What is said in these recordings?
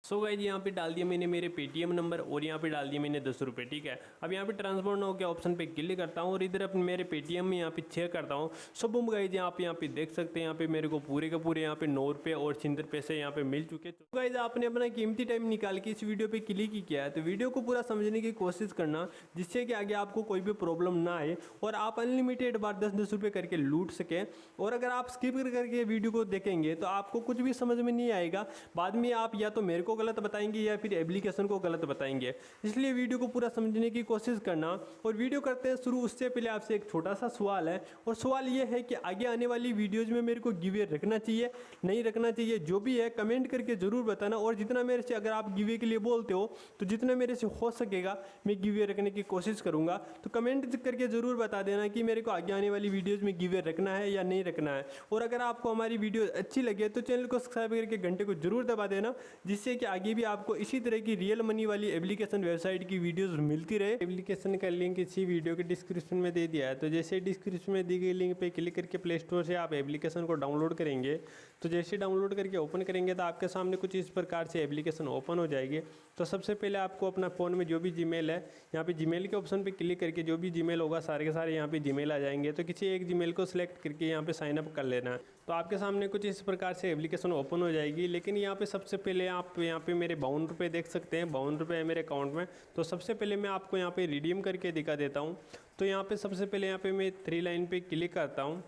So guys यहाँ पे डाल दिया मैंने मेरे पेटीएम नंबर और यहाँ पे डाल दिया मैंने 10 रुपये। ठीक है, अब यहाँ पे ट्रांसफर नाउ के ऑप्शन पे क्लिक करता हूँ और इधर अपने मेरे पेटीएम में यहाँ पे चेक करता हूँ। सो बूम गाइस यहाँ पे देख सकते हैं यहाँ पे मेरे को पूरे के पूरे यहाँ पे 9 रुपये और 76 पैसे यहाँ पे मिल चुके। तो गाइस आपने अपना कीमती टाइम निकाल के इस वीडियो पे क्लिक ही किया है तो वीडियो को पूरा समझने की कोशिश करना, जिससे कि आगे आपको कोई भी प्रॉब्लम ना आए और आप अनलिमिटेड बार 10-10 रुपये करके लूट सकें। और अगर आप स्किप करके वीडियो को देखेंगे तो आपको कुछ भी समझ में नहीं आएगा, बाद में आप या तो मेरे को गलत बताएंगे या फिर एप्लीकेशन को गलत बताएंगे। इसलिए वीडियो को पूरा समझने की कोशिश करना। और वीडियो करते हैं शुरू, उससे पहले आपसे एक छोटा सा सवाल है, और सवाल ये है कि आगे आने वाली वीडियोज़ में मेरे को गिवे रखना चाहिए नहीं रखना चाहिए, जो भी है कमेंट करके ज़रूर बताना। और जितना मेरे से अगर आप गिवे के लिए बोलते हो तो जितना मेरे से हो सकेगा मैं गिवे रखने की कोशिश करूँगा। तो कमेंट करके ज़रूर बता देना कि मेरे को आगे आने वाली वीडियोज़ में गिवे रखना है या नहीं रखना है। और अगर आपको हमारी वीडियो अच्छी लगे तो चैनल को सब्सक्राइब करके घंटे को जरूर दबा देना, जिससे कि आगे भी आपको इसी तरह की रियल मनी वाली एप्लीकेशन वेबसाइट की वीडियोस मिलती रहे। एप्लीकेशन का लिंक इसी वीडियो के डिस्क्रिप्शन में दे दिया है, तो जैसे डिस्क्रिप्शन में दी गई लिंक पे क्लिक करके प्ले स्टोर से आप एप्लीकेशन को डाउनलोड करेंगे। तो जैसे डाउनलोड करके ओपन करेंगे तो आपके सामने कुछ इस प्रकार से एप्लीकेशन ओपन हो जाएगी। तो सबसे पहले आपको अपना फ़ोन में जो भी जीमेल है, यहाँ पे जीमेल के ऑप्शन पे क्लिक करके जो भी जीमेल होगा सारे के सारे यहाँ पे जीमेल आ जाएंगे। तो किसी एक जीमेल को सिलेक्ट करके यहाँ पे साइन अप कर लेना है। तो आपके सामने कुछ इस प्रकार से एप्लीकेशन ओपन हो जाएगी। लेकिन यहाँ पे सबसे पहले आप यहाँ पे मेरे 52 रुपये देख सकते हैं, 52 रुपये है मेरे अकाउंट में। तो सबसे पहले मैं आपको यहाँ पे रिडीम करके दिखा देता हूँ। तो यहाँ पे सबसे पहले यहाँ पे मैं 3 लाइन पे क्लिक करता हूँ।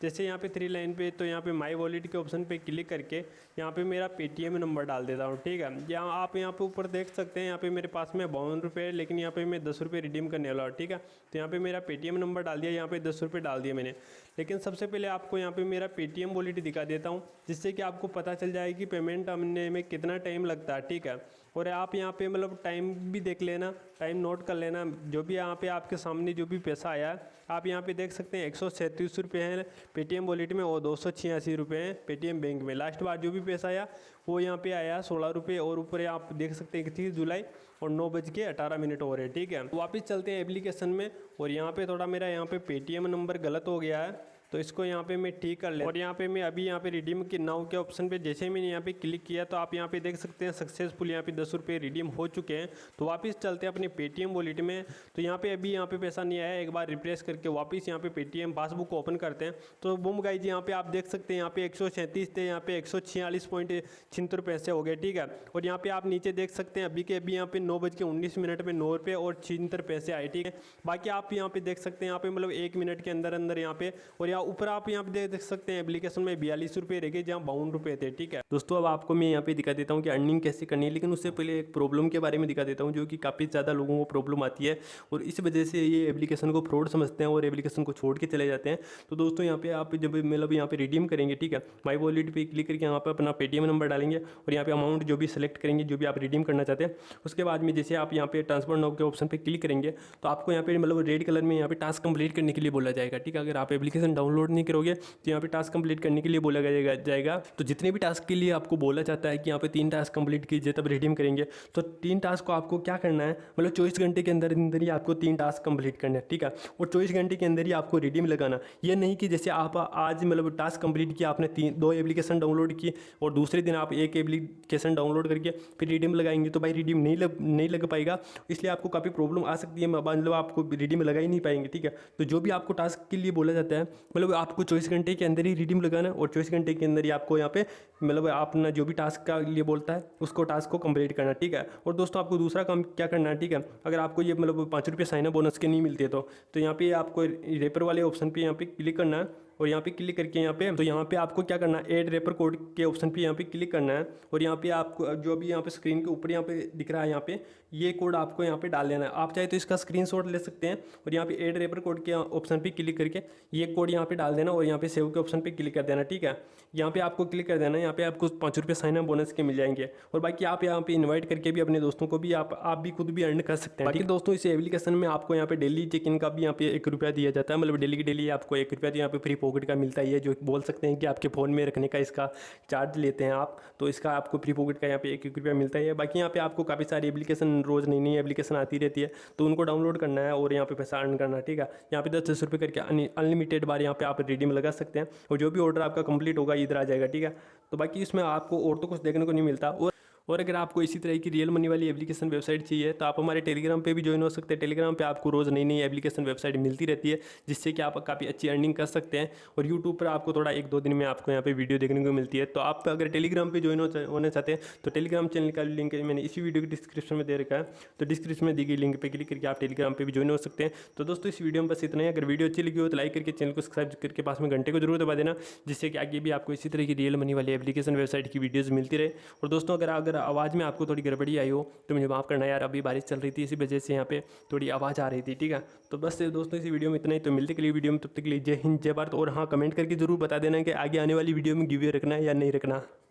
जैसे यहाँ पे 3 लाइन पे, तो यहाँ पे माई वॉलेट के ऑप्शन पे क्लिक करके यहाँ पे मेरा पेटीएम नंबर डाल देता हूँ। ठीक है, यहाँ आप यहाँ पे ऊपर देख सकते हैं यहाँ पे मेरे पास में 52 रुपये है, लेकिन यहाँ पे मैं 10 रुपये रिडीम करने वाला हूँ। ठीक है, तो यहाँ पे मेरा पेटीएम नंबर डाल दिया, यहाँ पे 10 रुपये डाल दिया मैंने। लेकिन सबसे पहले आपको यहाँ पे मेरा पेटीएम वॉलेट दिखा देता हूँ, जिससे कि आपको पता चल जाए कि पेमेंट आने में कितना टाइम लगता है। ठीक है, और आप यहाँ पे मतलब टाइम भी देख लेना, टाइम नोट कर लेना। जो भी यहाँ पे आपके सामने जो भी पैसा आया है आप यहाँ पे देख सकते हैं 137 रुपये हैं पेटीएम वॉलेट में और 286 रुपये हैं पेटीएम बैंक में। लास्ट बार जो भी पैसा आया वो यहाँ पे आया 16 रुपये। और ऊपर आप देख सकते हैं 31 जुलाई और 9:18 हो रहे हैं। ठीक है, वापस चलते हैं एप्लीकेशन में। और यहाँ पे थोड़ा मेरा यहाँ पे पेटीएम नंबर गलत हो गया है, तो इसको यहाँ पे मैं ठीक कर लेता। और यहाँ पे मैं अभी यहाँ पे रिडीम के नाउ के ऑप्शन पे जैसे मैंने यहाँ पे क्लिक किया तो आप यहाँ पे देख सकते हैं सक्सेसफुल यहाँ पे 10 रुपये रिडीम हो चुके हैं। तो वापस चलते हैं अपने पेटीएम वॉलेट में। तो यहाँ पे अभी यहाँ पे पैसा नहीं आया, एक बार रिफ्रेश करके वापस यहाँ पे पेटीएम पासबुक ओपन करते हैं। तो बूम गाइस यहाँ पे आप देख सकते हैं यहाँ पे 137 थे, यहाँ पे 146.76 पैसे हो गए। ठीक है, और यहाँ पे आप नीचे देख सकते हैं अभी के अभी यहाँ पे 9:19 में 9 रुपये और 76 पैसे आए। ठीक है, बाकी आप यहाँ पे देख सकते हैं यहाँ पे मतलब 1 मिनट के अंदर अंदर यहाँ पे। और ऊपर आप यहाँ पे देख सकते हैं एप्लीकेशन में 42 रुपये रह गए जहाँ 52 रुपये थे। ठीक है दोस्तों, अब आपको मैं यहाँ पे दिखा देता हूँ कि अर्निंग कैसे करनी है। लेकिन उससे पहले एक प्रॉब्लम के बारे में दिखा देता हूँ जो कि काफ़ी ज़्यादा लोगों को प्रॉब्लम आती है और इस वजह से ये एप्लीकेशन को फ्रॉड समझते हैं और एप्लीकेशन को छोड़ के चले जाते हैं। तो दोस्तों यहाँ पे आप जब मतलब यहाँ पे रिडीम करेंगे, ठीक है, माई वॉलेट पे क्लिक करके यहाँ पे अपना पेटीएम नंबर डालेंगे और यहाँ पे अमाउंट जो भी सिलेक्ट करेंगे जो भी आप रिडीम करना चाहते हैं। उसके बाद में जैसे आप यहाँ पे ट्रांसफर नाउ के ऑप्शन पे क्लिक करेंगे तो आपको यहाँ पे मतलब रेड कलर में यहाँ पे टास्क कंप्लीट करने के लिए बोला जाएगा। ठीक है, अगर आप एप्लीकेशन डाउनलोड नहीं करोगे तो यहाँ पे टास्क कंप्लीट करने के लिए बोला जाएगा। तो जितने भी टास्क के लिए आपको बोला जाता है कि यहाँ पे 3 टास्क कंप्लीट कीजिए तब रिडीम करेंगे, तो 3 टास्क को आपको क्या करना है, मतलब 24 घंटे के अंदर ही आपको 3 टास्क कंप्लीट करना है। ठीक है, और 24 घंटे के अंदर ही आपको रिडीम लगाना। ये नहीं कि जैसे आप आज मतलब टास्क कंप्लीट किया, आपने 2 एप्लीकेशन डाउनलोड की और दूसरे दिन आप एक एप्लीकेशन डाउनलोड करके फिर रिडीम लगाएंगे तो भाई रिडीम नहीं लग पाएगा। इसलिए आपको काफ़ी प्रॉब्लम आ सकती है, मतलब आपको रिडीम लगा ही नहीं पाएंगे। ठीक है, तो जो भी आपको टास्क के लिए बोला जाता है मतलब आपको 24 घंटे के अंदर ही रिडीम लगाना और 24 घंटे के अंदर ही आपको यहाँ पे मतलब अपना जो भी टास्क का लिए बोलता है उसको टास्क को कंप्लीट करना। ठीक है, और दोस्तों आपको दूसरा काम क्या करना है, ठीक है, अगर आपको ये मतलब 5 रुपये साइन अप बोनस के नहीं मिलते तो यहाँ पे आपको रेफर वाले ऑप्शन पे यहाँ पे क्लिक करना है। और यहाँ पे क्लिक करके यहाँ पे आपको क्या करना है, ऐड रेफर कोड के ऑप्शन पे यहाँ पे क्लिक करना है। और यहाँ पे आपको जो भी यहाँ पे स्क्रीन के ऊपर यहाँ पे दिख रहा है यहाँ पे ये कोड आपको यहाँ पे डाल देना है। आप चाहे तो इसका स्क्रीनशॉट ले सकते हैं और यहाँ पे ऐड रेफर कोड के ऑप्शन पे क्लिक करके ये कोड यहाँ पे डाल देना और यहाँ पे सेव के ऑप्शन पे क्लिक कर देना। ठीक है, यहाँ पे आपको क्लिक कर देना, यहाँ पे आपको 5 रुपये साइन अप बोनस के मिल जाएंगे। और बाकी आप यहाँ पे इन्वाइट करके भी अपने दोस्तों को भी आप भी खुद भी अर्न कर सकते हैं। बाकी दोस्तों इस एप्लीकेशन में आपको यहाँ पे डेली चेक इन का भी यहाँ पे 1 रुपया दिया जाता है, मतलब डेली की डेली आपको 1 रुपया यहाँ पे फ्री पॉकेट का मिलता है। जो बोल सकते हैं कि आपके फ़ोन में रखने का इसका चार्ज लेते हैं आप, तो इसका आपको फ्री पॉकेट का यहाँ पे 1 रुपया मिलता है। बाकी यहाँ पे आपको काफ़ी सारी एप्लीकेशन रोज़ नई एप्लीकेशन आती रहती है तो उनको डाउनलोड करना है और यहाँ पे पैसा अर्न करना है। ठीक है, यहाँ पे 10-10 रुपये करके अनलिमिटेड बार यहाँ पे आप रिडीम लगा सकते हैं और जो भी ऑर्डर आपका कंप्लीट होगा इधर आ जाएगा। ठीक है, तो बाकी इसमें आपको और तो कुछ देखने को नहीं मिलता। और अगर आपको इसी तरह की रियल मनी वाली एप्लीकेशन वेबसाइट चाहिए तो आप हमारे टेलीग्राम पे भी ज्वाइन हो सकते हैं। टेलीग्राम पे आपको रोज़ नई नई एप्लीकेशन वेबसाइट मिलती रहती है, जिससे कि आप काफ़ी अच्छी अर्निंग कर सकते हैं। और यूट्यूब पर आपको थोड़ा 1-2 दिन में आपको यहाँ पे वीडियो देखने को मिलती है। तो आप अगर टेलीग्राम पे ज्वाइन होना चाहते हैं तो टेलीग्राम चैनल का लिंक मैंने इसी वीडियो के डिस्क्रिप्शन में दे रखा है, तो डिस्क्रिप्शन में दी गई लिंक पर क्लिक करके आप टेलीग्राम पर भी ज्वाइन हो सकते हैं। तो दोस्तों इस वीडियो में बस इतना ही। अगर वीडियो अच्छी लगी हो तो लाइक करके चैनल को सब्सक्राइब करके पास में घंटे को जरूर दबा देना, जिससे कि आगे भी आपको इसी तरह की रियल मनी वाली एप्लीकेशन वेबसाइट की वीडियोस मिलती रहे। और दोस्तों अगर आवाज़ में आपको थोड़ी गड़बड़ी आई हो तो मुझे माफ़ करना यार, अभी बारिश चल रही थी इसी वजह से यहाँ पे थोड़ी आवाज़ आ रही थी, ठीक है। तो बस दोस्तों इसी वीडियो में इतना ही। तो मिलते के लिए वीडियो में, तब तक के लिए जय हिंद जय भारत। और हाँ, कमेंट करके जरूर बता देना कि आगे आने वाली वीडियो में गिव अवे रखना है या नहीं रखना।